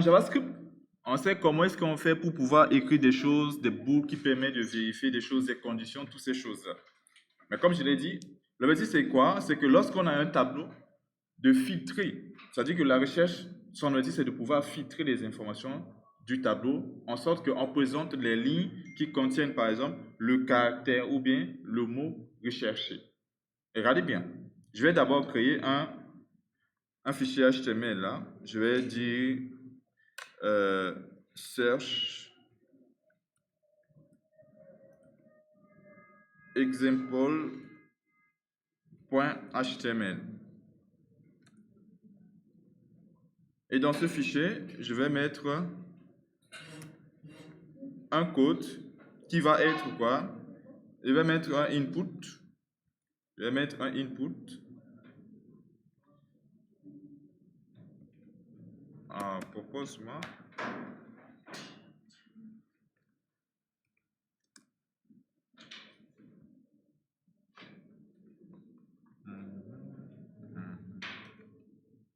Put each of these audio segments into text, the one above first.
JavaScript, on sait comment est-ce qu'on fait pour pouvoir écrire des choses, des boucles qui permettent de vérifier des choses, des conditions, toutes ces choses-là. Mais comme je l'ai dit, l'objectif c'est quoi? C'est que lorsqu'on a un tableau, de filtrer. C'est-à-dire que la recherche, son objectif c'est de pouvoir filtrer les informations du tableau en sorte qu'on présente les lignes qui contiennent par exemple le caractère ou bien le mot recherché. Et regardez bien, je vais d'abord créer un fichier HTML là. Je vais dire euh, search example.html. Et dans ce fichier, je vais mettre un code qui va être quoi? Je vais mettre un input. Je vais mettre un input. Propose-moi.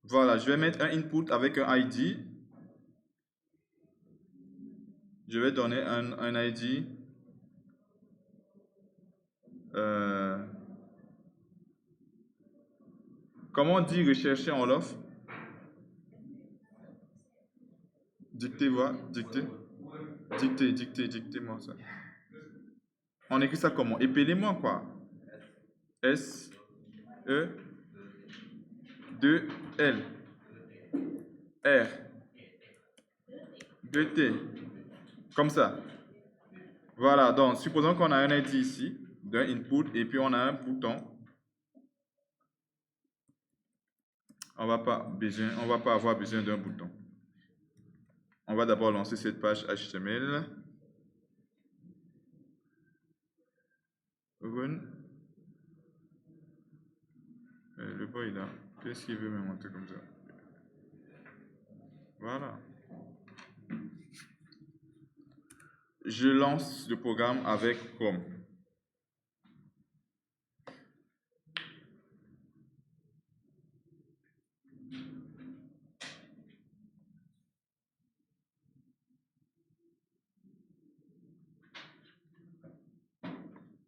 Voilà, je vais mettre un input avec un ID. Je vais donner un ID. Comment on dit rechercher en Wolof? Dictez, voilà. Dictez-moi ça. On écrit ça comment? Épelez-moi quoi? S, E, 2, L, R, 2, T. Comme ça. Voilà, donc supposons qu'on a un ID ici, d'un input, et puis on a un bouton. On va pas avoir besoin d'un bouton. On va d'abord lancer cette page HTML. Run. Le boy là, qu'est-ce qu'il veut me montrer comme ça? Voilà. Je lance le programme avec Chrome.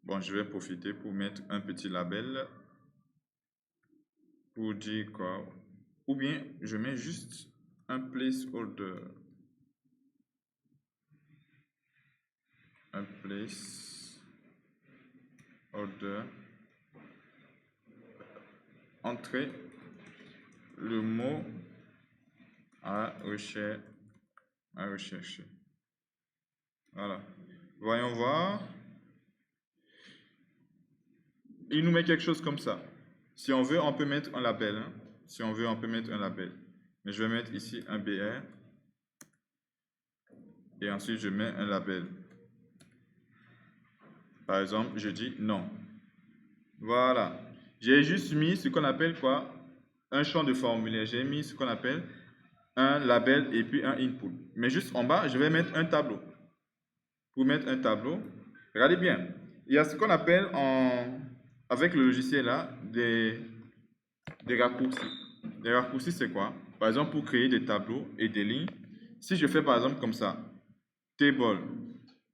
Bon, je vais profiter pour mettre un petit label pour dire quoi. Ou bien, je mets juste un placeholder. Un placeholder. Entrer le mot à rechercher. Voilà. Voyons voir. Il nous met quelque chose comme ça. Si on veut, on peut mettre un label. Hein. Si on veut, on peut mettre un label. Mais je vais mettre ici un BR. Et ensuite, je mets un label. Par exemple, je dis non. Voilà. J'ai juste mis ce qu'on appelle quoi? Un champ de formulaire. J'ai mis ce qu'on appelle un label et puis un input. Mais juste en bas, je vais mettre un tableau. Pour mettre un tableau, regardez bien. Il y a ce qu'on appelle avec le logiciel là des raccourcis. Les raccourcis, c'est quoi? Par exemple, pour créer des tableaux et des lignes, si je fais par exemple comme ça, table,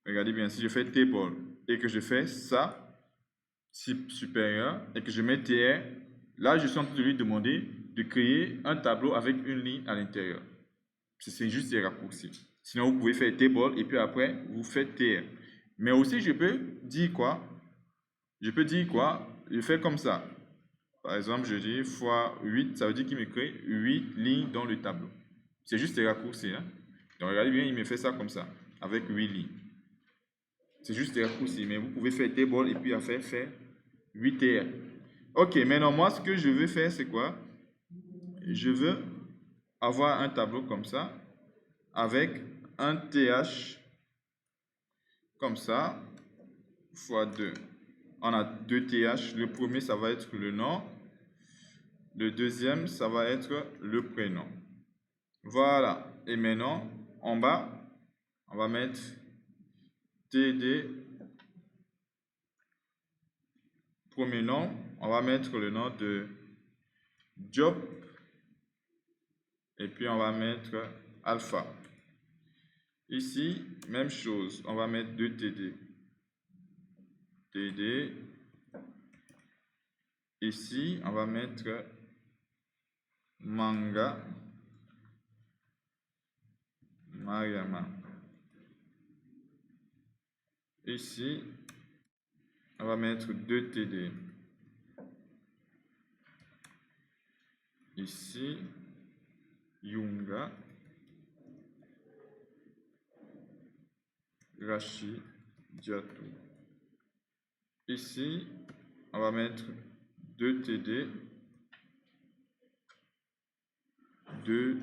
regardez bien, si je fais table et que je fais ça, supérieur, et que je mets tr, là, je suis en train de lui demander de créer un tableau avec une ligne à l'intérieur. C'est juste des raccourcis. Sinon, vous pouvez faire table et puis après, vous faites tr. Mais aussi, je peux dire quoi? Je fais comme ça. Par exemple, je dis fois 8, ça veut dire qu'il me crée 8 lignes dans le tableau. C'est juste des raccourcis. Hein? Donc, regardez bien, il me fait ça comme ça, avec 8 lignes. C'est juste des raccourcis, mais vous pouvez faire table et puis après faire 8 tr. Ok, maintenant, moi, ce que je veux faire, c'est quoi? Je veux avoir un tableau comme ça, avec un th comme ça, fois 2. On a 2 th. Le premier, ça va être le nom. Le deuxième, ça va être le prénom. Voilà. Et maintenant, en bas, on va mettre td. Premier nom, on va mettre le nom de job. Et puis, on va mettre alpha. Ici, même chose, on va mettre 2 TD. TD. Ici, on va mettre manga, Mariama. Ici, on va mettre 2 TD. Ici, Yunga, Rashi, Diatou. Ici, on va mettre 2 TD, 2,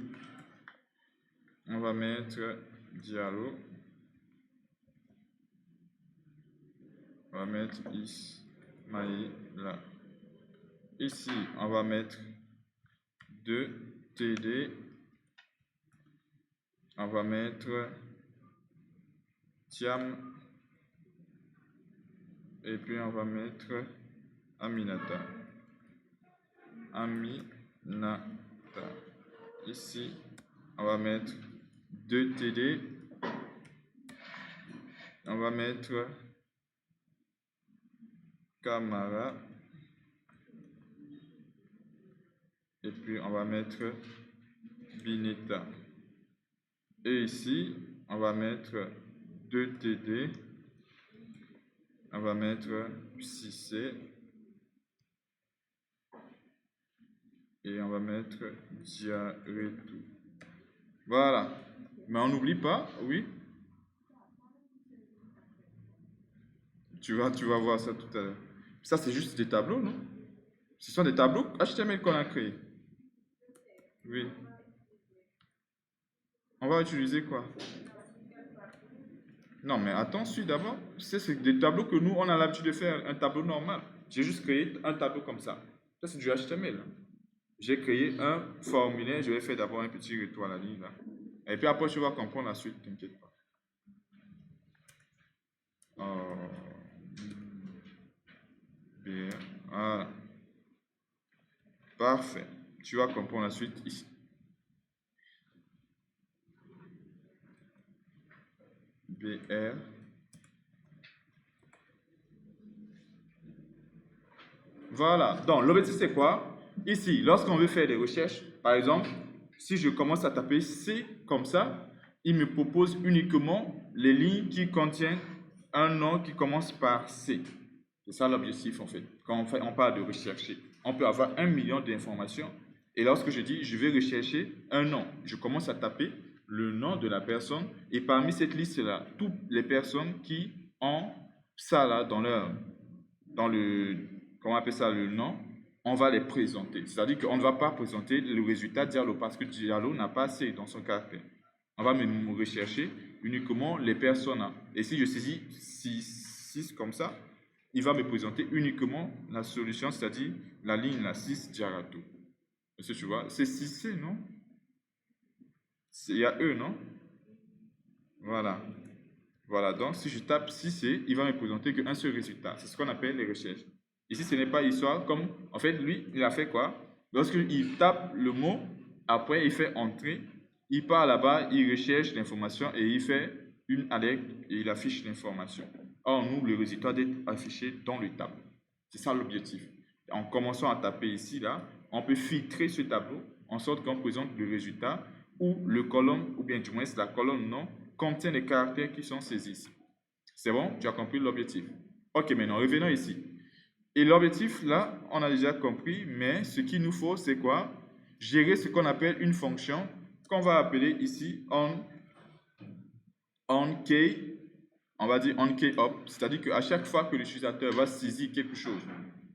on va mettre Diallo, on va mettre Ismaïla. Ici, on va mettre 2 TD, on va mettre Tiam, et puis on va mettre Aminata. Aminata. Ici, on va mettre 2 TD, on va mettre Camara, et puis on va mettre Bineta. Et ici, on va mettre 2 TD, on va mettre Cissé, et on va mettre Diaretou. Voilà. Mais on n'oublie pas, oui. Tu vas voir ça tout à l'heure. Ça, c'est juste des tableaux, non? Ce sont des tableaux HTML qu'on a créés. Oui. On va utiliser quoi? Non, mais attends, suis d'abord. C'est des tableaux que nous, on a l'habitude de faire, un tableau normal. J'ai juste créé un tableau comme ça. Ça, c'est du HTML. J'ai créé un formulaire. Je vais faire d'abord un petit retour à la ligne là. Et puis après, tu vas comprendre la suite, t'inquiète pas. Bien. Voilà. Parfait. Tu vas comprendre la suite ici. BR. Voilà. Donc, l'objectif, c'est quoi? Ici, lorsqu'on veut faire des recherches, par exemple, si je commence à taper C comme ça, il me propose uniquement les lignes qui contiennent un nom qui commence par C. C'est ça l'objectif, en fait. Quand on parle de rechercher, on peut avoir 1 million d'informations. Et lorsque je dis, je vais rechercher un nom, je commence à taper le nom de la personne. Et parmi cette liste-là, toutes les personnes qui ont ça là dans le, comment on appelle ça, le nom, on va les présenter. C'est-à-dire qu'on ne va pas présenter le résultat Diallo parce que Diallo n'a pas assez dans son caractère. On va même rechercher uniquement les personnes. Et si je saisis 6 comme ça, il va me présenter uniquement la solution, c'est-à-dire la ligne, la 6 Diarato. Est-ce que tu vois? C'est 6C, non? Il y a E, non? Voilà. Voilà, donc si je tape 6C, il va me présenter qu'un seul résultat. C'est ce qu'on appelle les recherches. Ici, ce n'est pas histoire comme... En fait, lui, il a fait quoi? Lorsqu'il tape le mot, après, il fait entrer, il part là-bas, il recherche l'information et il fait une alerte et il affiche l'information. Or, nous, le résultat doit être affiché dans le tableau. C'est ça l'objectif. En commençant à taper ici, là, on peut filtrer ce tableau en sorte qu'on présente le résultat ou le colonne, ou bien du moins la colonne nom, contient les caractères qui sont saisis. C'est bon? Tu as compris l'objectif? Ok, maintenant revenons ici. Et l'objectif, là, on a déjà compris, mais ce qu'il nous faut, c'est quoi? Gérer ce qu'on appelle une fonction qu'on va appeler ici onKey, on va dire onKeyUp, c'est-à-dire qu'à chaque fois que l'utilisateur va saisir quelque chose,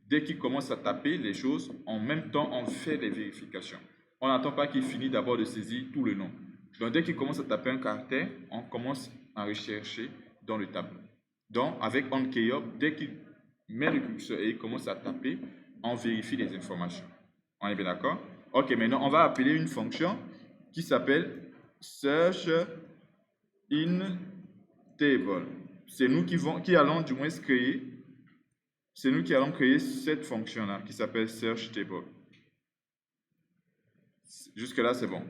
dès qu'il commence à taper les choses, en même temps, on fait les vérifications. On n'attend pas qu'il finisse d'abord de saisir tout le nom. Donc, dès qu'il commence à taper un caractère, on commence à rechercher dans le tableau. Donc, avec onKeyUp, dès qu'il met le curseur et il commence à taper, on vérifie les informations. On est bien d'accord? Ok, maintenant, on va appeler une fonction qui s'appelle search in table. C'est nous qui allons du moins créer, c'est nous qui allons créer cette fonction-là qui s'appelle search table. Jusque-là, c'est bon.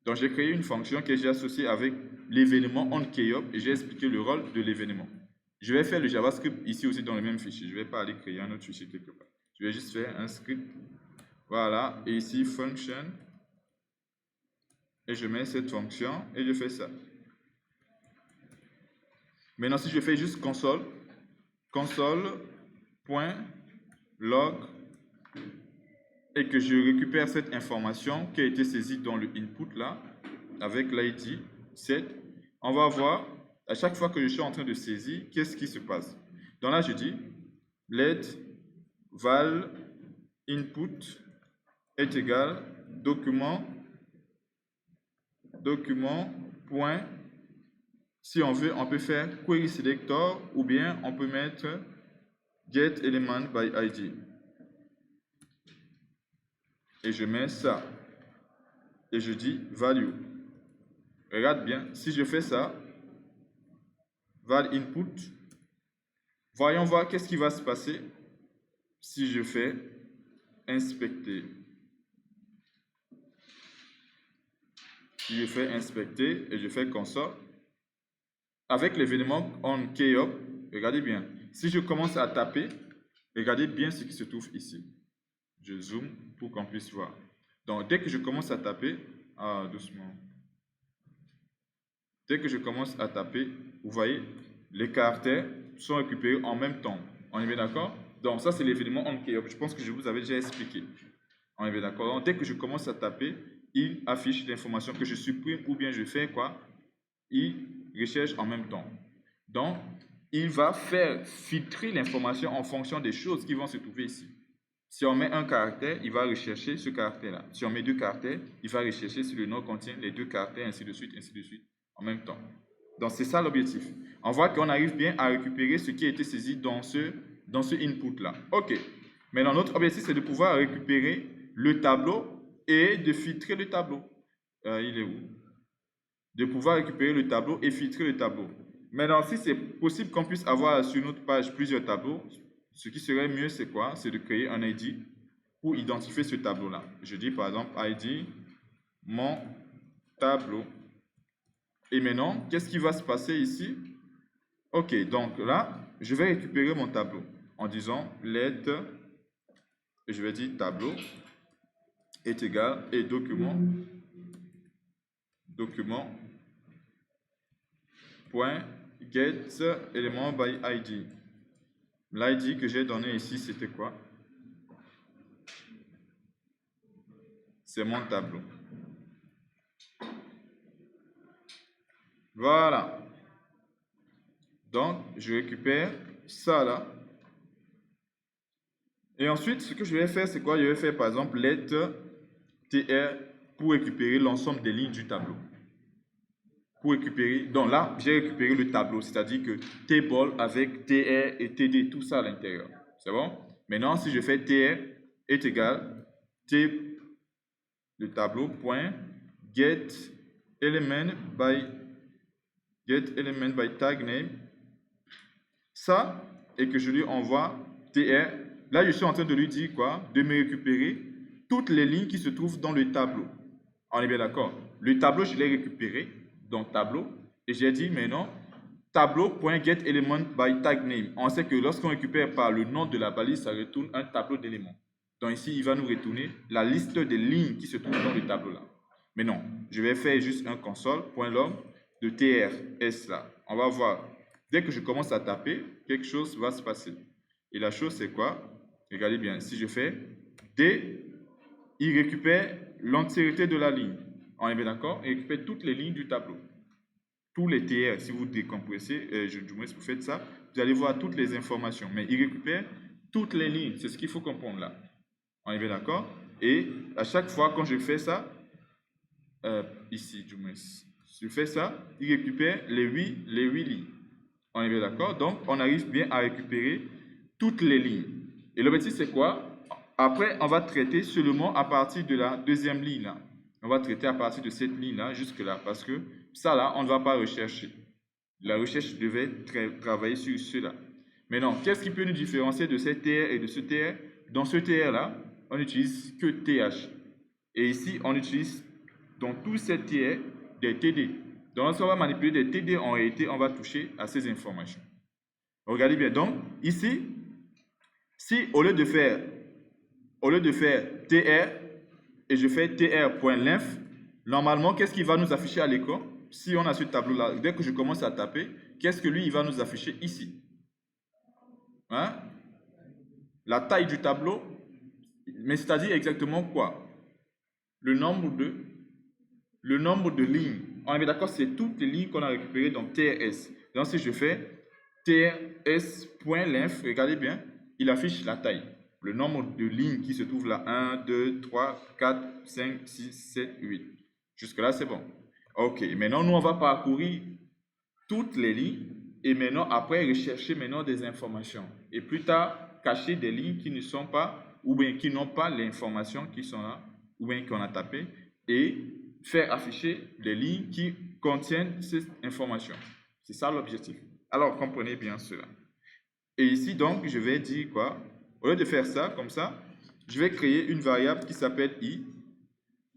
Donc, j'ai créé une fonction que j'ai associée avec l'événement onKeyUp et j'ai expliqué le rôle de l'événement. Je vais faire le JavaScript ici aussi dans le même fichier. Je ne vais pas aller créer un autre fichier quelque part. Je vais juste faire un script. Voilà. Et ici, function. Et je mets cette fonction et je fais ça. Maintenant, si je fais juste console.log et que je récupère cette information qui a été saisie dans le input là, avec l'ID 7, on va voir à chaque fois que je suis en train de saisir, qu'est-ce qui se passe. Donc là, je dis let val input est égal document point. Si on veut, on peut faire query selector ou bien on peut mettre get element by ID. Et je mets ça. Et je dis value. Regarde bien, si je fais ça, val input, voyons voir qu'est-ce qui va se passer si je fais inspecter. Si je fais inspecter et je fais console, avec l'événement onKeyUp, regardez bien, si je commence à taper, regardez bien ce qui se trouve ici. Je zoome pour qu'on puisse voir. Donc, dès que je commence à taper, doucement. Dès que je commence à taper, vous voyez, les caractères sont récupérés en même temps. On est bien d'accord? Donc, ça, c'est l'événement onKeyUp. Je pense que je vous avais déjà expliqué. On est bien d'accord? Donc, dès que je commence à taper, il affiche l'information que je supprime ou bien je fais quoi? Il recherche en même temps. Donc, il va faire filtrer l'information en fonction des choses qui vont se trouver ici. Si on met un caractère, il va rechercher ce caractère-là. Si on met deux caractères, il va rechercher si le nom contient les deux caractères, ainsi de suite, en même temps. Donc, c'est ça l'objectif. On voit qu'on arrive bien à récupérer ce qui a été saisi dans ce input-là. OK. Maintenant, notre objectif, c'est de pouvoir récupérer le tableau et de filtrer le tableau. Il est où? De pouvoir récupérer le tableau et filtrer le tableau. Maintenant, si c'est possible qu'on puisse avoir sur notre page plusieurs tableaux, ce qui serait mieux, c'est quoi? C'est de créer un ID pour identifier ce tableau-là. Je dis par exemple ID mon tableau. Et maintenant, qu'est-ce qui va se passer ici? OK, donc là, je vais récupérer mon tableau en disant let, et je vais dire tableau est égal et document point get élément by ID. L'ID que j'ai donné ici, c'était quoi? C'est mon tableau. Voilà. Donc, je récupère ça là. Et ensuite, ce que je vais faire, c'est quoi? Je vais faire par exemple let tr pour récupérer l'ensemble des lignes du tableau. Pour récupérer, donc là, j'ai récupéré le tableau, c'est-à-dire que table avec tr et td, tout ça à l'intérieur. C'est bon? Maintenant, si je fais tr est égal le tableau point get element by tag name, ça, et que je lui envoie tr, là je suis en train de lui dire quoi? De me récupérer toutes les lignes qui se trouvent dans le tableau. On est bien d'accord? Le tableau, je l'ai récupéré, donc tableau, et j'ai dit maintenant tableau.getElementByTagName. On sait que lorsqu'on récupère par le nom de la balise, ça retourne un tableau d'éléments. Donc ici, il va nous retourner la liste des lignes qui se trouvent dans le tableau là. Mais non, je vais faire juste un console.log de TRS là. On va voir. Dès que je commence à taper, quelque chose va se passer. Et la chose, c'est quoi? Regardez bien. Si je fais D, il récupère l'entièreté de la ligne. On est bien d'accord? Il récupère toutes les lignes du tableau. Tous les TR, si vous décompressez, du moins si vous faites ça, vous allez voir toutes les informations. Mais il récupère toutes les lignes. C'est ce qu'il faut comprendre là. On est bien d'accord? Et à chaque fois, quand je fais ça, ici, du moins, je fais ça, il récupère les 8 lignes. On est bien d'accord? Donc, on arrive bien à récupérer toutes les lignes. Et l'objectif, c'est quoi? Après, on va traiter seulement à partir de la deuxième ligne là. On va traiter à partir de cette ligne-là jusque-là, parce que ça, là, on ne va pas rechercher. La recherche devait travailler sur cela. Maintenant, qu'est-ce qui peut nous différencier de cette TR et de ce TR? Dans ce TR-là, on n'utilise que TH. Et ici, on utilise dans tous ces tiers des TD. Donc, lorsqu'on va manipuler des TD, en réalité, on va toucher à ces informations. Regardez bien. Donc, ici, si au lieu de faire TR et je fais tr.length, normalement, qu'est-ce qu'il va nous afficher à l'écran? Si on a ce tableau-là, dès que je commence à taper, qu'est-ce que lui, il va nous afficher ici? Hein? La taille du tableau, mais c'est-à-dire exactement quoi? Le nombre de lignes. On est d'accord, c'est toutes les lignes qu'on a récupérées dans TRS. Donc, si je fais TRS.length, regardez bien, il affiche la taille. Le nombre de lignes qui se trouvent là, 1, 2, 3, 4, 5, 6, 7, 8. Jusque-là, c'est bon. Ok, maintenant, nous, on va parcourir toutes les lignes et maintenant, après, rechercher maintenant des informations. Et plus tard, cacher des lignes qui ne sont pas, ou bien qui n'ont pas l'information qui sont là, ou bien qu'on a tapé, et faire afficher les lignes qui contiennent ces informations. C'est ça l'objectif. Alors, comprenez bien cela. Et ici, donc, je vais dire quoi? Au lieu de faire ça, comme ça, je vais créer une variable qui s'appelle i,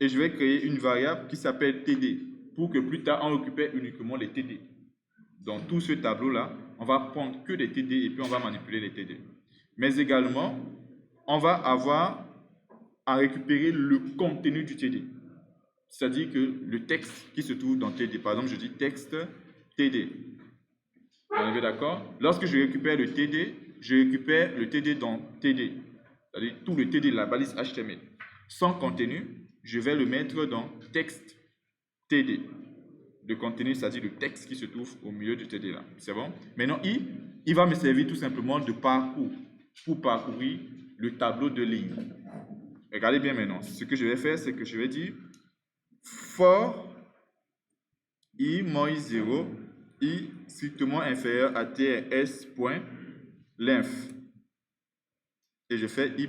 et je vais créer une variable qui s'appelle td, pour que plus tard, on récupère uniquement les td. Dans tout ce tableau-là, on va prendre que des td et puis on va manipuler les td. Mais également, on va avoir à récupérer le contenu du td. C'est-à-dire que le texte qui se trouve dans td, par exemple, je dis texte td. On est d'accord? Lorsque je récupère le td, je récupère le td dans td. C'est-à-dire tout le td, la balise HTML. Sans contenu, je vais le mettre dans texte td. Le contenu, c'est-à-dire le texte qui se trouve au milieu du td là. C'est bon? Maintenant, il va me servir tout simplement de parcours pour parcourir le tableau de ligne. Regardez bien maintenant. Ce que je vais faire, c'est que je vais dire for i moins 0, i strictement inférieur à trs.length. Et je fais i++.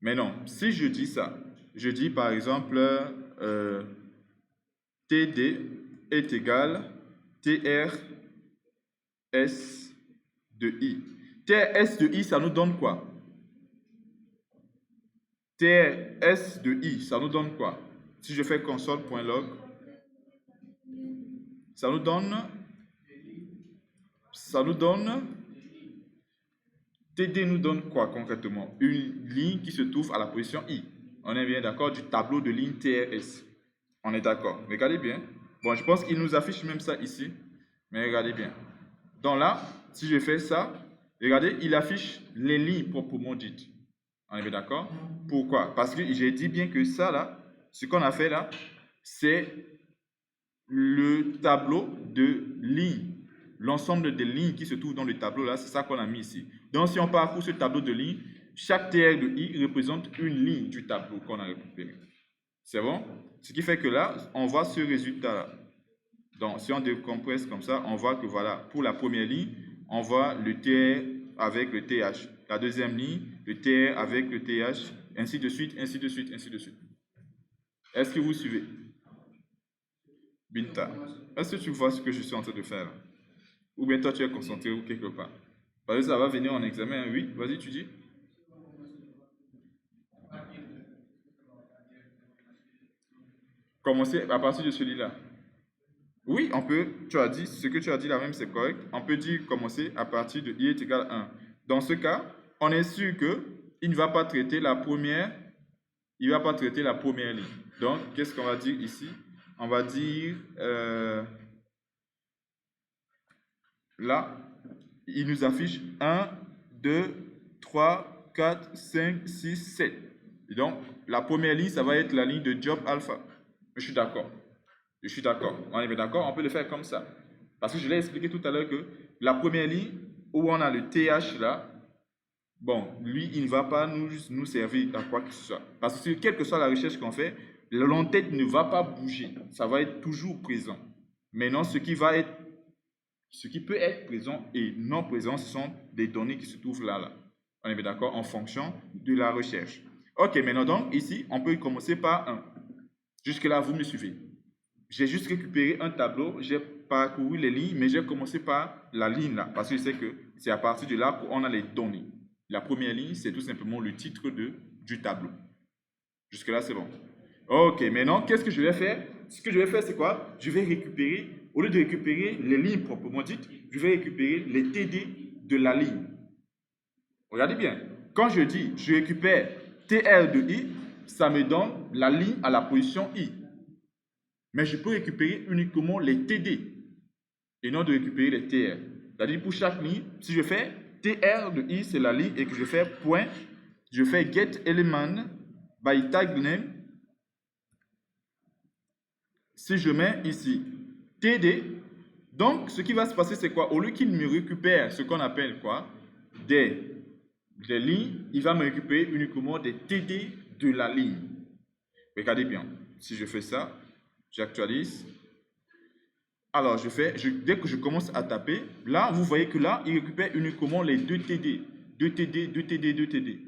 Maintenant, si je dis ça, je dis par exemple td est égal trs de i. Trs de i, ça nous donne quoi? Trs de i, ça nous donne quoi? Si je fais console.log, ça nous donne TD nous donne quoi concrètement? Une ligne qui se trouve à la position I. On est bien d'accord du tableau de ligne TRS. On est d'accord. Regardez bien. Bon, je pense qu'il nous affiche même ça ici. Mais regardez bien. Donc là, si je fais ça, regardez, il affiche les lignes proprement dites. On est bien d'accord? Pourquoi? Parce que j'ai dit bien que ça là, ce qu'on a fait là, c'est le tableau de lignes. L'ensemble des lignes qui se trouvent dans le tableau là, c'est ça qu'on a mis ici. Donc si on parcourt ce tableau de lignes, chaque TR de I représente une ligne du tableau qu'on a récupéré. C'est bon? Ce qui fait que là, on voit ce résultat là. Donc si on décompresse comme ça, on voit que voilà, pour la première ligne, on voit le TR avec le TH. La deuxième ligne, le TR avec le TH, ainsi de suite, ainsi de suite, ainsi de suite. Est-ce que vous suivez? Binta, est-ce que tu vois ce que je suis en train de faire là? Ou bien toi tu es concentré ou quelque part? Parce que ça va venir en examen, hein? Oui, vas-y, tu dis. Commencer à partir de celui-là. Oui, on peut, tu as dit, ce que tu as dit là même c'est correct. On peut dire commencer à partir de i est égal à 1. Dans ce cas, on est sûr que il ne va pas traiter la première, il va pas traiter la première ligne. Donc, qu'est-ce qu'on va dire ici? On va dire, là, il nous affiche 1, 2, 3, 4, 5, 6, 7. Et donc, la première ligne, ça va être la ligne de job alpha. Je suis d'accord. Je suis d'accord. On est bien d'accord, on peut le faire comme ça. Parce que je l'ai expliqué tout à l'heure que la première ligne, où on a le TH là, bon, lui, il ne va pas nous servir à quoi que ce soit. Parce que quelle que soit la recherche qu'on fait, l'entête ne va pas bouger. Ça va être toujours présent. Maintenant, ce qui peut être présent et non présent, ce sont des données qui se trouvent là. On est bien d'accord, en fonction de la recherche. Ok, maintenant donc, ici, on peut commencer par 1. Jusque-là, vous me suivez. J'ai juste récupéré un tableau, j'ai parcouru les lignes, mais j'ai commencé par la ligne là, parce que je sais que c'est à partir de là qu'on a les données. La première ligne, c'est tout simplement le titre du tableau. Jusque-là, c'est bon. Ok, maintenant, qu'est-ce que je vais faire? Ce que je vais faire, c'est quoi? Je vais récupérer, au lieu de récupérer les lignes proprement dites, je vais récupérer les TD de la ligne. Regardez bien. Quand je dis je récupère TR de I, ça me donne la ligne à la position I. Mais je peux récupérer uniquement les TD et non de récupérer les TR. C'est-à-dire pour chaque ligne, si je fais TR de I, c'est la ligne et que je fais point, je fais get element by tag name. Si je mets ici TD, donc ce qui va se passer, c'est quoi? Au lieu qu'il me récupère ce qu'on appelle quoi? Des lignes, il va me récupérer uniquement des TD de la ligne. Regardez bien. Si je fais ça, j'actualise. Alors, dès que je commence à taper, là, vous voyez que là, il récupère uniquement les 2 TD. 2 TD, 2 TD, 2 TD.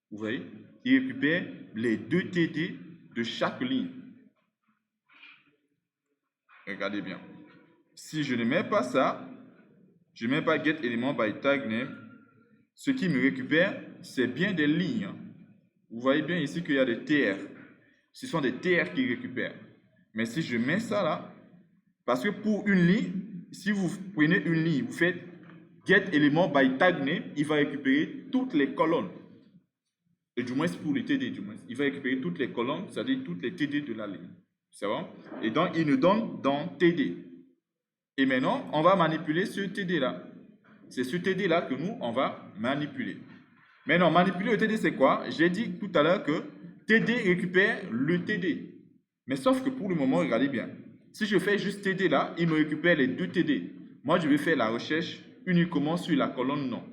Vous voyez? Il récupère les 2 TD de chaque ligne. Regardez bien. Si je ne mets pas ça, je ne mets pas get element by tag name, ce qui me récupère, c'est bien des lignes. Vous voyez bien ici qu'il y a des TR. Ce sont des TR qui récupèrent. Mais si je mets ça là, parce que pour une ligne, si vous prenez une ligne, vous faites get element by tag name, il va récupérer toutes les colonnes. Et du moins pour les TD, du moins. Il va récupérer toutes les colonnes, c'est-à-dire toutes les TD de la ligne. C'est bon? Et donc, il nous donne dans TD. Et maintenant, on va manipuler ce TD là. C'est ce TD là que nous, on va manipuler. Maintenant, manipuler le TD, c'est quoi? J'ai dit tout à l'heure que TD récupère le TD. Mais sauf que pour le moment, regardez bien. Si je fais juste TD là, il me récupère les 2 TD. Moi, je vais faire la recherche uniquement sur la colonne non.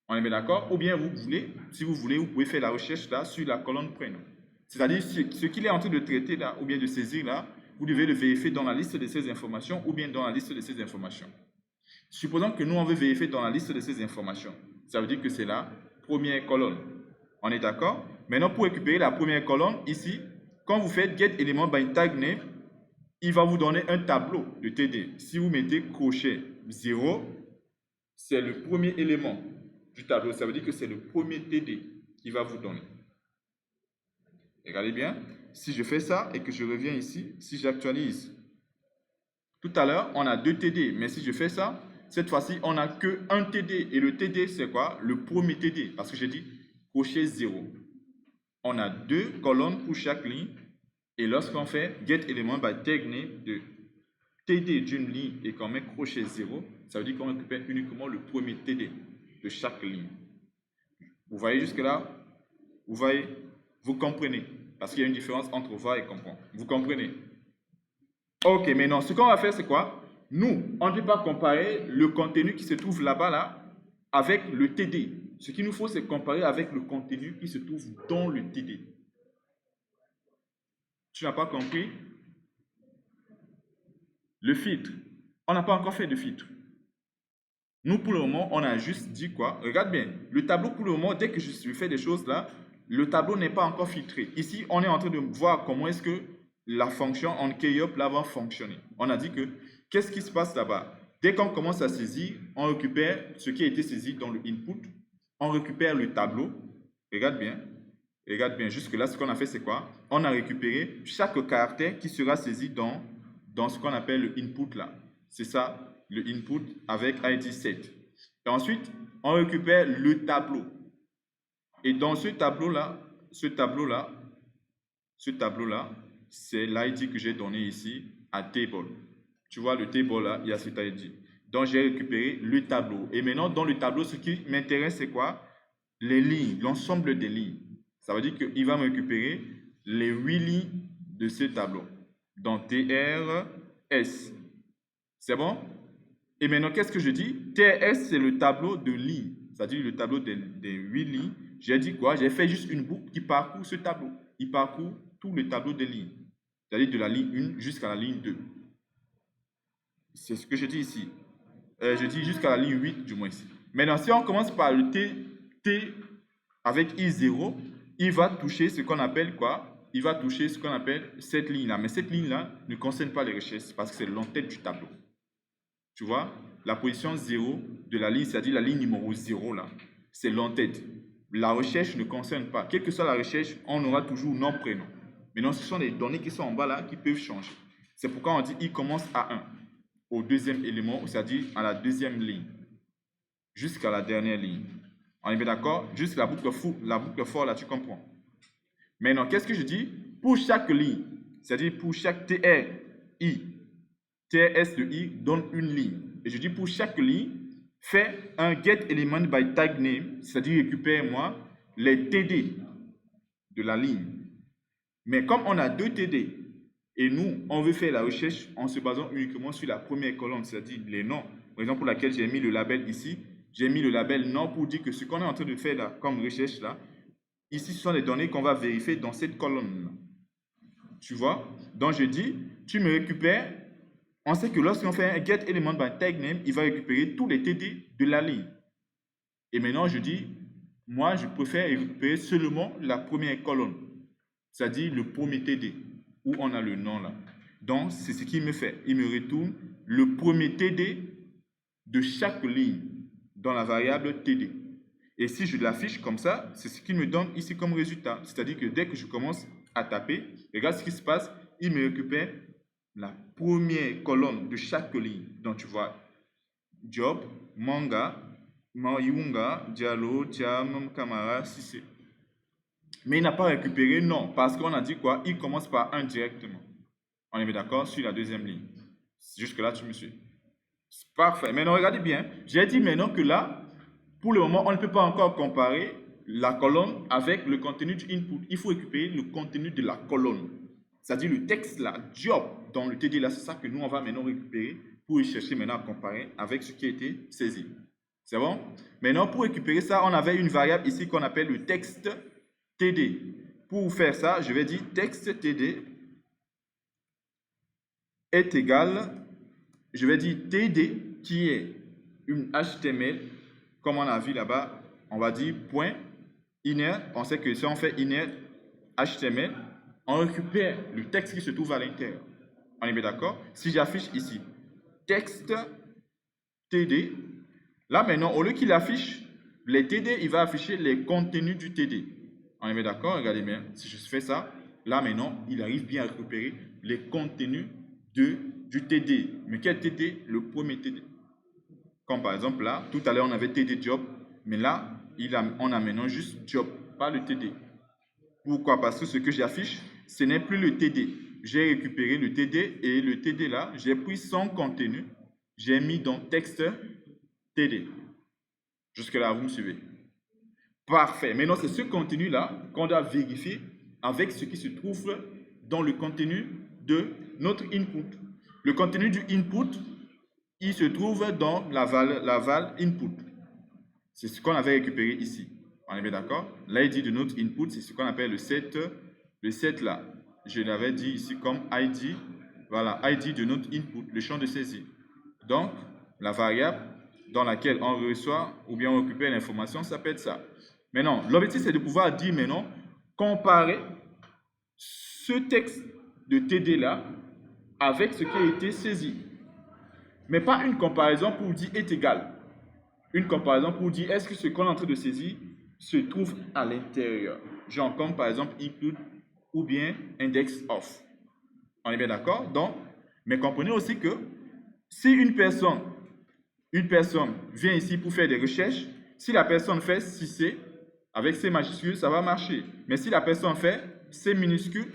On est bien d'accord? Ou bien vous voulez, si vous voulez, vous pouvez faire la recherche là sur la colonne prénom. C'est-à-dire ce qu'il est en train de traiter là, ou bien de saisir là, vous devez le vérifier dans la liste de ces informations ou bien dans la liste de ces informations. Supposons que nous, on veut vérifier dans la liste de ces informations. Ça veut dire que c'est la première colonne. On est d'accord? Maintenant, pour récupérer la première colonne, ici, quand vous faites get element by tag name, il va vous donner un tableau de TD. Si vous mettez crochet 0, c'est le premier élément du tableau. Ça veut dire que c'est le premier TD qu'il va vous donner. Regardez bien. Si je fais ça et que je reviens ici, si j'actualise, tout à l'heure, on a 2 TD. Mais si je fais ça, cette fois-ci, on n'a qu'un TD. Et le TD, c'est quoi? Le premier TD. Parce que j'ai dit crochet 0. On a 2 colonnes pour chaque ligne. Et lorsqu'on fait get element by tag name de TD d'une ligne et qu'on met crochet 0, ça veut dire qu'on récupère uniquement le premier TD de chaque ligne. Vous voyez jusque-là? Vous voyez? Vous comprenez? Parce qu'il y a une différence entre voir et comprendre. Vous comprenez? Ok, maintenant, ce qu'on va faire, c'est quoi? Nous, on ne peut pas comparer le contenu qui se trouve là-bas, là, avec le TD. Ce qu'il nous faut, c'est comparer avec le contenu qui se trouve dans le TD. Tu n'as pas compris? Le filtre. On n'a pas encore fait de filtre. Nous, pour le moment, on a juste dit quoi? Regarde bien. Le tableau, pour le moment, dès que je fais des choses là, le tableau n'est pas encore filtré. Ici, on est en train de voir comment est-ce que la fonction onKeyup là va fonctionner. On a dit que, qu'est-ce qui se passe là-bas? Dès qu'on commence à saisir, on récupère ce qui a été saisi dans le input. On récupère le tableau. Regarde bien. Regarde bien. Jusque-là, ce qu'on a fait, c'est quoi? On a récupéré chaque caractère qui sera saisi dans ce qu'on appelle le input là. C'est ça, le input avec ID set. Et ensuite, on récupère le tableau. Et dans ce tableau-là, c'est l'ID que j'ai donné ici à table. Tu vois, le table là, il y a cet ID. Donc, j'ai récupéré le tableau. Et maintenant, dans le tableau, ce qui m'intéresse, c'est quoi? Les lignes, l'ensemble des lignes. Ça veut dire qu'il va me récupérer les 8 lignes de ce tableau. Dans TRS. C'est bon? Et maintenant, qu'est-ce que je dis? TRS, c'est le tableau de lignes. C'est-à-dire le tableau des 8 lignes. J'ai dit quoi? J'ai fait juste une boucle qui parcourt ce tableau. Il parcourt tout le tableau des lignes. C'est-à-dire de la ligne 1 jusqu'à la ligne 2. C'est ce que je dis ici. Je dis jusqu'à la ligne 8 du moins ici. Maintenant, si on commence par le T avec I0, il va toucher ce qu'on appelle quoi? Il va toucher ce qu'on appelle cette ligne-là. Mais cette ligne-là ne concerne pas les richesses parce que c'est l'entête du tableau. Tu vois? La position 0 de la ligne, c'est-à-dire la ligne numéro 0 là, c'est l'entête. la recherche ne concerne pas. Quelle que soit la recherche, on aura toujours nom, prénom. Maintenant, ce sont les données qui sont en bas là qui peuvent changer. C'est pourquoi on dit il commence à 1, au deuxième élément, c'est-à-dire à la deuxième ligne, jusqu'à la dernière ligne. On est bien d'accord? Juste la boucle for, là, tu comprends. Maintenant, qu'est-ce que je dis? Pour chaque ligne, c'est-à-dire pour chaque TRI, TRS de I donne une ligne. Et je dis pour chaque ligne, fais un get element by tag name, c'est-à-dire récupère-moi les TD de la ligne. Mais comme on a deux TD, et nous, on veut faire la recherche en se basant uniquement sur la première colonne, c'est-à-dire les noms. Par exemple, pour laquelle j'ai mis le label ici, j'ai mis le label nom pour dire que ce qu'on est en train de faire là, comme recherche là, ici, ce sont les données qu'on va vérifier dans cette colonne-là. Tu vois? Donc, je dis, tu me récupères. On sait que lorsqu'on fait un get element by tag name, il va récupérer tous les TD de la ligne. Et maintenant, je dis, moi, je préfère récupérer seulement la première colonne, c'est-à-dire le premier TD, où on a le nom là. Donc, c'est ce qu'il me fait. Il me retourne le premier TD de chaque ligne dans la variable TD. Et si je l'affiche comme ça, c'est ce qu'il me donne ici comme résultat. C'est-à-dire que dès que je commence à taper, regarde ce qui se passe, il me récupère la première colonne de chaque ligne. Donc tu vois, Job, Manga, Mayunga, Diallo, Tiam, Kamara, Sissé. Mais il n'a pas récupéré non, parce qu'on a dit quoi? Il commence par 1 directement. On est bien d'accord sur la deuxième ligne. Jusque-là, tu me suis. Parfait. Maintenant, regardez bien. J'ai dit maintenant que là, pour le moment, on ne peut pas encore comparer la colonne avec le contenu du input. Il faut récupérer le contenu de la colonne. C'est-à-dire le texte là, job dans le TD là, c'est ça que nous, on va maintenant récupérer pour chercher maintenant à comparer avec ce qui a été saisi. C'est bon? Maintenant, pour récupérer ça, on avait une variable ici qu'on appelle le texte TD. Pour faire ça, je vais dire texte TD est égal, je vais dire TD qui est une HTML, comme on a vu là-bas, on va dire point inner. On sait que si on fait inner HTML, on récupère le texte qui se trouve à l'intérieur. On est bien d'accord? Si j'affiche ici texte TD, là maintenant, au lieu qu'il affiche les TD, il va afficher les contenus du TD. On est bien d'accord? Regardez bien. Si je fais ça, là maintenant, il arrive bien à récupérer les contenus du TD. Mais quel TD? Le premier TD. Comme par exemple là, tout à l'heure on avait TD job, mais là, on a maintenant juste job, pas le TD. Pourquoi? Parce que ce que j'affiche, ce n'est plus le TD. J'ai récupéré le TD et le TD là, j'ai pris son contenu, j'ai mis dans texte TD. Jusque-là, vous me suivez? Parfait. Maintenant, c'est ce contenu-là qu'on doit vérifier avec ce qui se trouve dans le contenu de notre input. Le contenu du input, il se trouve dans la val input. C'est ce qu'on avait récupéré ici. On est bien d'accord? L'ID de notre input, c'est ce qu'on appelle le set. Le set là, je l'avais dit ici comme ID. Voilà, ID de notre input, le champ de saisie. Donc, la variable dans laquelle on reçoit ou bien on récupère l'information s'appelle ça. Maintenant, l'objectif, c'est de pouvoir dire maintenant, comparer ce texte de TD là avec ce qui a été saisi. Mais pas une comparaison pour dire est égal. Une comparaison pour dire est-ce que ce qu'on est en train de saisir se trouve à l'intérieur. Genre comme par exemple include ou bien index of. On est bien d'accord? Donc, mais comprenez aussi que si une personne vient ici pour faire des recherches, si la personne fait C avec C majuscule, ça va marcher. Mais si la personne fait C minuscule,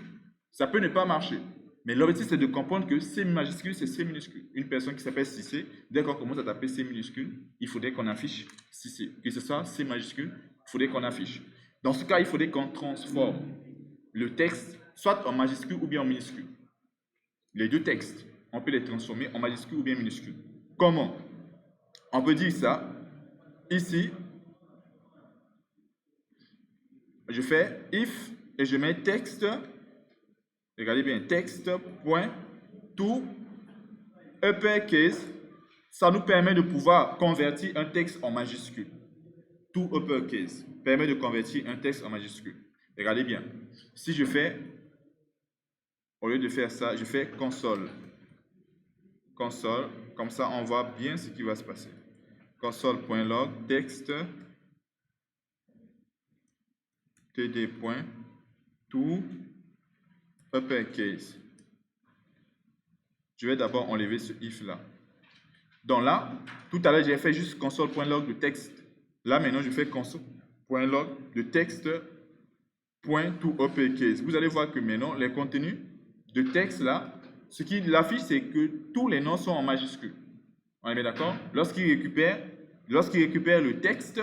ça peut ne pas marcher. Mais l'objectif, c'est de comprendre que C majuscule, c'est C minuscule. Une personne qui s'appelle C, dès qu'on commence à taper C minuscule, il faudrait qu'on affiche C. Que ce soit C majuscule, il faudrait qu'on affiche. Dans ce cas, il faudrait qu'on transforme le texte soit en majuscule ou bien en minuscule. Les deux textes, on peut les transformer en majuscule ou bien minuscule. Comment? On peut dire ça. Ici, je fais if et je mets texte. Regardez bien, texte, point, tout, uppercase. Ça nous permet de pouvoir convertir un texte en majuscule. Tout uppercase permet de convertir un texte en majuscule. Regardez bien. Si je fais, au lieu de faire ça, je fais console. Console, comme ça on voit bien ce qui va se passer. Console.log, texte, td.to uppercase. Je vais d'abord enlever ce if là. Donc là, tout à l'heure, j'ai fait juste console.log de texte. Là, maintenant, je fais console.log de texte.to uppercase. Vous allez voir que maintenant, les contenus de texte là, ce qu'il affiche, c'est que tous les noms sont en majuscule. On est bien d'accord? Lorsqu'il récupère le texte,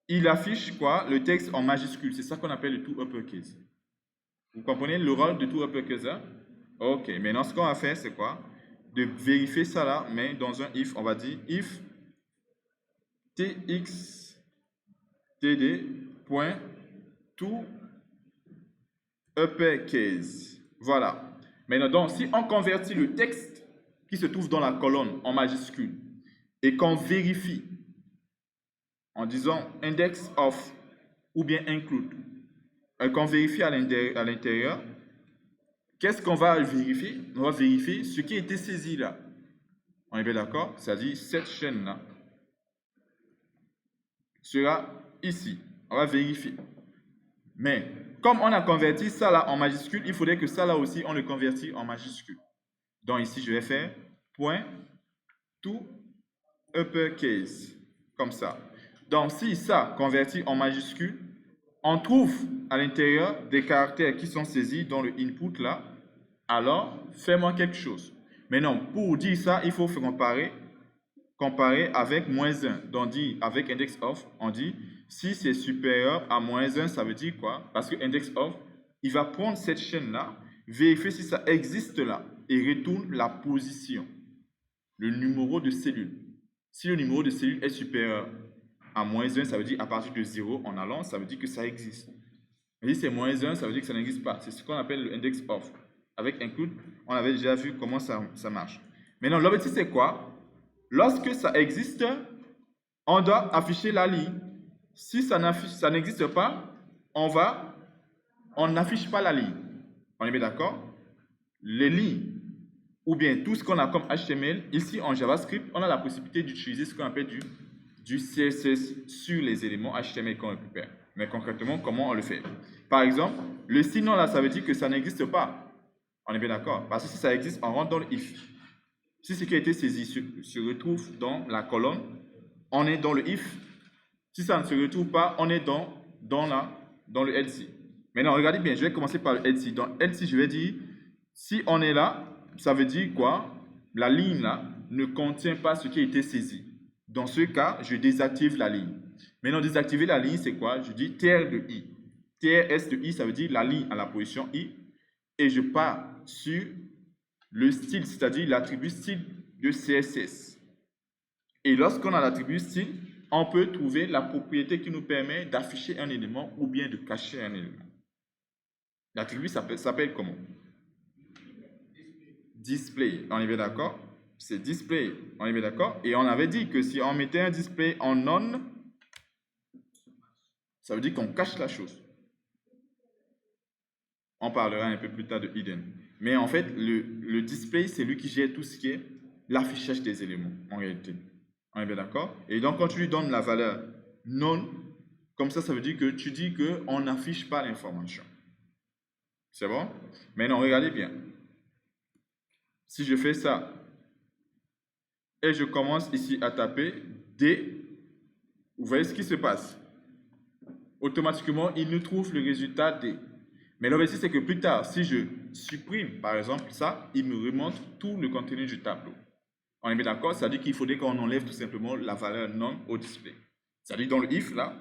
il affiche quoi? Le texte en majuscule. C'est ça qu'on appelle le to uppercase. Vous comprenez le rôle de to uppercase là? Ok, maintenant ce qu'on va faire, c'est quoi? De vérifier ça là, mais dans un if, on va dire if txtd.to uppercase. Voilà. Maintenant, donc, si on convertit le texte qui se trouve dans la colonne en majuscule et qu'on vérifie en disant index of ou bien include, qu'on vérifie à l'intérieur, qu'est-ce qu'on va vérifier? On va vérifier ce qui a été saisi là. On est bien d'accord? C'est-à-dire cette chaîne-là sera ici. On va vérifier. Mais comme on a converti ça là en majuscule, il faudrait que ça là aussi, on le convertit en majuscule. Donc ici, je vais faire point to uppercase. Comme ça. Donc si ça convertit en majuscule, on trouve à l'intérieur des caractères qui sont saisis dans le input là, alors fais-moi quelque chose. Maintenant, pour dire ça, il faut comparer avec -1. Donc, avec index of, on dit si c'est supérieur à -1, ça veut dire quoi? Parce que index of, il va prendre cette chaîne-là, vérifier si ça existe là et retourne la position, le numéro de cellule. Si le numéro de cellule est supérieur à -1, ça veut dire à partir de 0 en allant, ça veut dire que ça existe. Et si c'est -1, ça veut dire que ça n'existe pas. C'est ce qu'on appelle le index of. Avec include, on avait déjà vu comment ça marche. Maintenant, l'objectif, c'est quoi? Lorsque ça existe, on doit afficher la ligne. Si ça n'existe pas, on n'affiche pas la ligne. On est bien d'accord? Les lignes, ou bien tout ce qu'on a comme HTML, ici en JavaScript, on a la possibilité d'utiliser ce qu'on appelle du CSS sur les éléments HTML qu'on récupère. Mais concrètement, comment on le fait? Par exemple, le sinon là, ça veut dire que ça n'existe pas. On est bien d'accord? Parce que si ça existe, on rentre dans le if. Si ce qui a été saisi se retrouve dans la colonne, on est dans le if. Si ça ne se retrouve pas, on est dans le else. Maintenant, regardez bien, je vais commencer par le else. Dans else, je vais dire, si on est là, ça veut dire quoi? La ligne là ne contient pas ce qui a été saisi. Dans ce cas, je désactive la ligne. Maintenant, désactiver la ligne, c'est quoi? Je dis tr de i. TRS de i, ça veut dire la ligne à la position i. Et je pars sur le style, c'est-à-dire l'attribut style de CSS. Et lorsqu'on a l'attribut style, on peut trouver la propriété qui nous permet d'afficher un élément ou bien de cacher un élément. L'attribut s'appelle comment? Display. On est bien d'accord? C'est display. On est bien d'accord? Et on avait dit que si on mettait un display en none, ça veut dire qu'on cache la chose. On parlera un peu plus tard de hidden. Mais en fait, le display, c'est lui qui gère tout ce qui est l'affichage des éléments, en réalité. On est bien d'accord? Et donc, quand tu lui donnes la valeur non, comme ça veut dire que tu dis qu'on n'affiche pas l'information. C'est bon? Maintenant, regardez bien. Si je fais ça, et je commence ici à taper D, vous voyez ce qui se passe? Automatiquement, il nous trouve le résultat D. Mais l'objectif, c'est que plus tard, si je supprime, par exemple, ça, il me remonte tout le contenu du tableau. On est bien d'accord? Ça veut dire qu'il faudrait qu'on enlève tout simplement la valeur non au display. C'est-à-dire dans le if, là,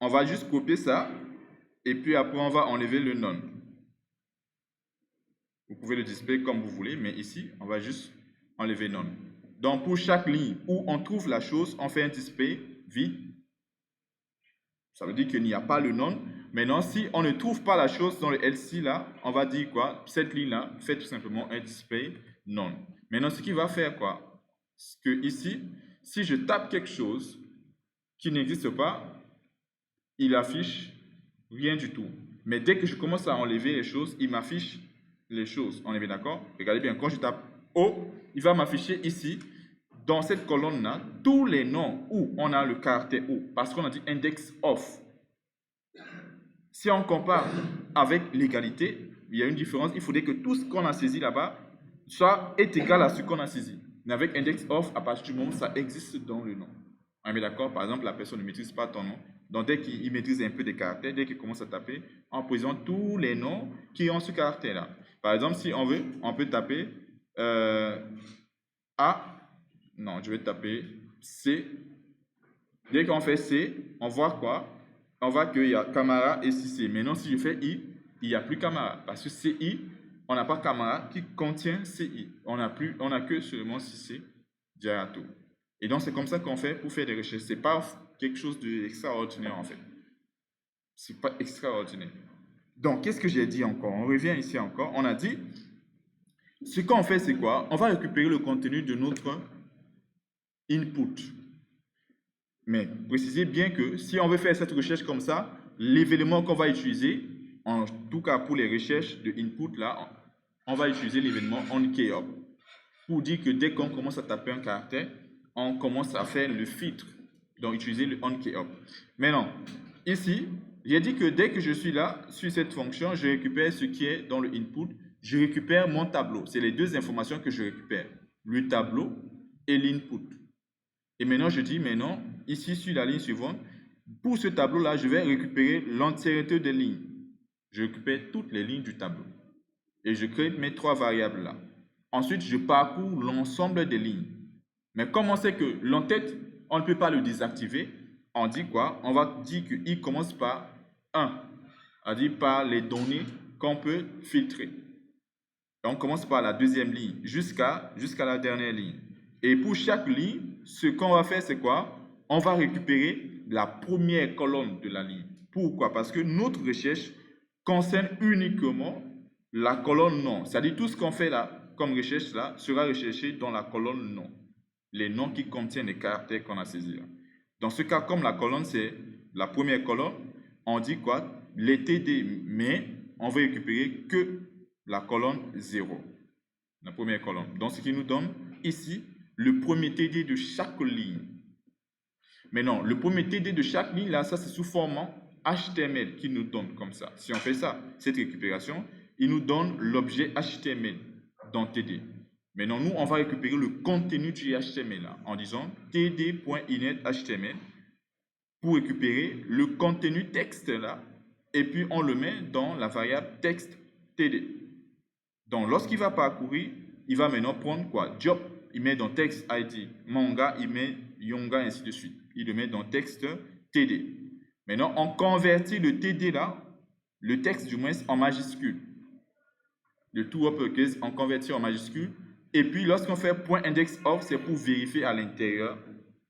on va juste copier ça, et puis après, on va enlever le non. Vous pouvez le display comme vous voulez, mais ici, on va juste enlever non. Donc, pour chaque ligne où on trouve la chose, on fait un display vide. Ça veut dire qu'il n'y a pas le non. Maintenant, si on ne trouve pas la chose dans le else là, on va dire quoi? Cette ligne-là fait tout simplement un display non. Maintenant, ce qui va faire quoi? C'est que ici, si je tape quelque chose qui n'existe pas, il affiche rien du tout. Mais dès que je commence à enlever les choses, il m'affiche les choses. On est bien d'accord? Regardez bien, quand je tape O, il va m'afficher ici, dans cette colonne-là, tous les noms où on a le caractère O, parce qu'on a dit index of. Si on compare avec l'égalité, il y a une différence. Il faudrait que tout ce qu'on a saisi là-bas est égal à ce qu'on a saisi. Mais avec index of, à partir du moment où ça existe dans le nom. On est d'accord? Par exemple, la personne ne maîtrise pas ton nom. Donc, dès qu'il maîtrise un peu des caractères, dès qu'il commence à taper, en posant tous les noms qui ont ce caractère-là. Par exemple, si on veut, on peut taper A. Non, je vais taper C. Dès qu'on fait C, on voit quoi? On voit qu'il y a Camara et CC. Maintenant, si je fais I, il n'y a plus Camara. Parce que CI, on n'a pas Camara qui contient CI. On n'a que seulement CC Diarato. Et donc, c'est comme ça qu'on fait pour faire des recherches. Ce n'est pas quelque chose d'extraordinaire, en fait. Ce n'est pas extraordinaire. Donc, qu'est-ce que j'ai dit encore? On revient ici encore. On a dit, ce qu'on fait, c'est quoi? On va récupérer le contenu de notre input. Mais précisez bien que si on veut faire cette recherche comme ça, l'événement qu'on va utiliser, en tout cas pour les recherches de input, là, on va utiliser l'événement onKeyUp pour dire que dès qu'on commence à taper un caractère, on commence à faire le filtre. Donc, utiliser le onKeyUp. Maintenant, ici, j'ai dit que dès que je suis là, sur cette fonction, je récupère ce qui est dans le input. Je récupère mon tableau. C'est les deux informations que je récupère. Le tableau et l'input. Et maintenant, je dis, maintenant, ici, sur la ligne suivante, pour ce tableau-là, je vais récupérer l'entièreté des lignes. Je récupère toutes les lignes du tableau. Et je crée mes trois variables-là. Ensuite, je parcours l'ensemble des lignes. Mais comme on sait que l'entête, on ne peut pas le désactiver, on dit quoi? On va dire que I commence par 1, c'est-à-dire par les données qu'on peut filtrer. Et on commence par la deuxième ligne jusqu'à la dernière ligne. Et pour chaque ligne, ce qu'on va faire, c'est quoi? On va récupérer la première colonne de la ligne. Pourquoi? Parce que notre recherche concerne uniquement la colonne nom. C'est-à-dire tout ce qu'on fait là, comme recherche là, sera recherché dans la colonne nom. Les noms qui contiennent les caractères qu'on a saisis là. Dans ce cas, comme la colonne, c'est la première colonne, on dit quoi? Les TD, mais on va récupérer que la colonne 0. La première colonne. Donc, ce qui nous donne ici le premier TD de chaque ligne. Maintenant, le premier TD de chaque ligne, là, ça c'est sous format HTML qui nous donne comme ça. Si on fait ça, cette récupération, il nous donne l'objet HTML dans TD. Maintenant, nous, on va récupérer le contenu du HTML là, en disant td.inetHTML pour récupérer le contenu texte là, et puis on le met dans la variable texte td. Donc, lorsqu'il va parcourir, il va maintenant prendre quoi? Job, il met dans texte ID, manga, il met yonga, ainsi de suite. Il le met dans texte TD. Maintenant, on convertit le TD là, le texte du moins en majuscule. Le tout uppercase, on convertit en majuscule. Et puis, lorsqu'on fait .indexOf, c'est pour vérifier à l'intérieur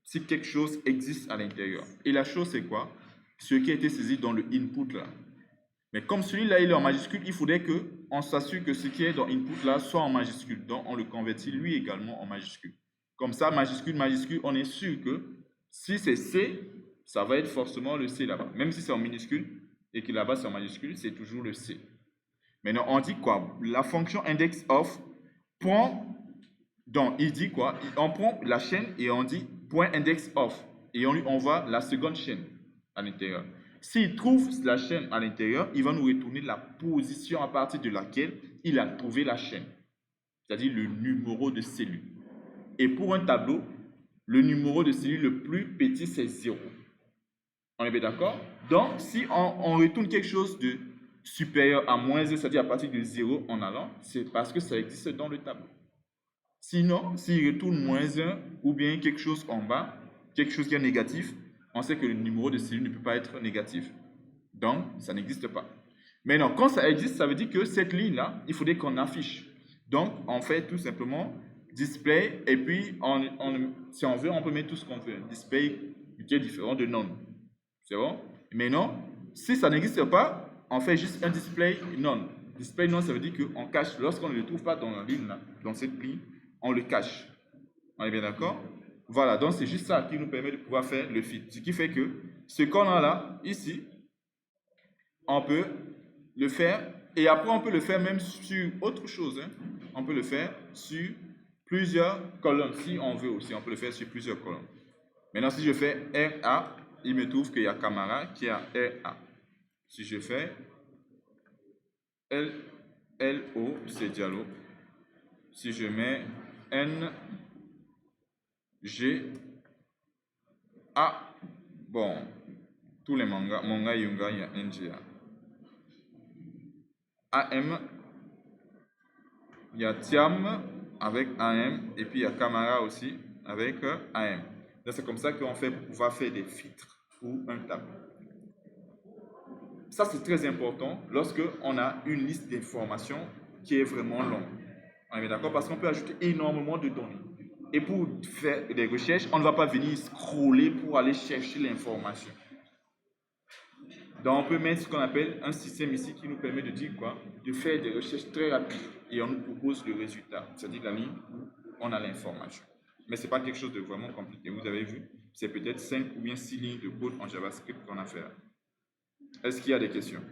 si quelque chose existe à l'intérieur. Et la chose, c'est quoi? Ce qui a été saisi dans le input là. Mais comme celui-là, il est en majuscule, il faudrait qu'on s'assure que ce qui est dans input là soit en majuscule. Donc, on le convertit lui également en majuscule. Comme ça, majuscule, majuscule, on est sûr que si c'est C, ça va être forcément le C là-bas. Même si c'est en minuscule et que là-bas c'est en majuscule, c'est toujours le C. Maintenant, on dit quoi? La fonction indexOf prend, donc il dit quoi? On prend la chaîne et on dit .indexOf et on lui envoie la seconde chaîne à l'intérieur. S'il trouve la chaîne à l'intérieur, il va nous retourner la position à partir de laquelle il a trouvé la chaîne, c'est-à-dire le numéro de cellule. Et pour un tableau, le numéro de cellule le plus petit, c'est 0. On est bien d'accord? Donc, si on retourne quelque chose de supérieur à moins 1, c'est-à-dire à partir de 0 en allant, c'est parce que ça existe dans le tableau. Sinon, s'il retourne moins 1 ou bien quelque chose en bas, quelque chose qui est négatif, on sait que le numéro de cellule ne peut pas être négatif. Donc, ça n'existe pas. Maintenant, quand ça existe, ça veut dire que cette ligne-là, il faudrait qu'on affiche. Donc, on fait tout simplement display et puis, si on veut, on peut mettre tout ce qu'on veut. Display qui est différent de none. C'est bon? Maintenant, si ça n'existe pas, on fait juste un display none. Display none, ça veut dire qu'on cache. Lorsqu'on ne le trouve pas dans la ligne, là, dans cette ligne, on le cache. On est bien d'accord? Voilà, donc c'est juste ça qui nous permet de pouvoir faire le fit. Ce qui fait que ce qu'on a là, ici, on peut le faire, et après on peut le faire même sur autre chose. Hein. On peut le faire sur plusieurs colonnes, si on veut aussi, on peut le faire sur plusieurs colonnes. Maintenant, si je fais RA, il me trouve qu'il y a Camara qui a RA. Si je fais L, O, c'est Diallo. Si je mets N, G, A, bon, tous les mangas, manga Yunga, il y a NGA. AM, il y a Tiam avec AM, et puis il y a Camara aussi avec AM. Donc c'est comme ça qu'on fait pour pouvoir faire des filtres pour un tableau. Ça c'est très important lorsque on a une liste d'informations qui est vraiment longue. On est d'accord? Parce qu'on peut ajouter énormément de données. Et pour faire des recherches, on ne va pas venir scroller pour aller chercher l'information. Donc on peut mettre ce qu'on appelle un système ici qui nous permet de dire quoi? De faire des recherches très rapides et on nous propose le résultat, c'est-à-dire la ligne où on a l'information. Mais ce n'est pas quelque chose de vraiment compliqué. Vous avez vu, c'est peut-être 5 ou bien 6 lignes de code en JavaScript qu'on a fait là. Est-ce qu'il y a des questions?